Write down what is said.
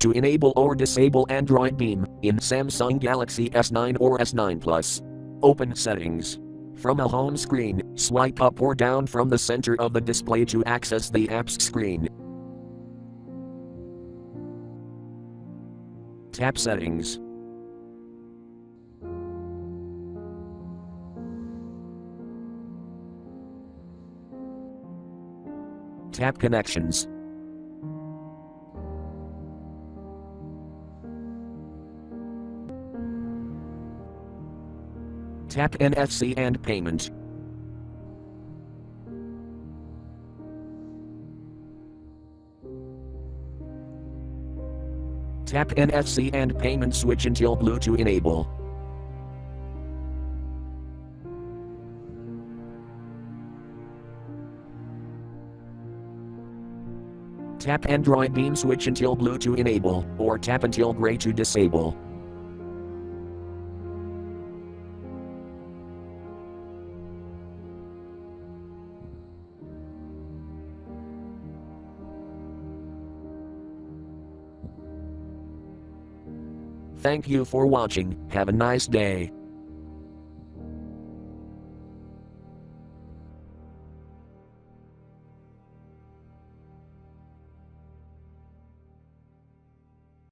To enable or disable Android Beam in Samsung Galaxy S9 or S9 Plus. Open Settings. From a home screen, swipe up or down from the center of the display to access the apps screen. Tap Settings. Tap Connections. Tap NFC and Payment. Tap NFC and Payment switch until blue to enable. Tap Android Beam switch until blue to enable, or tap until gray to disable. Thank you for watching. Have a nice day.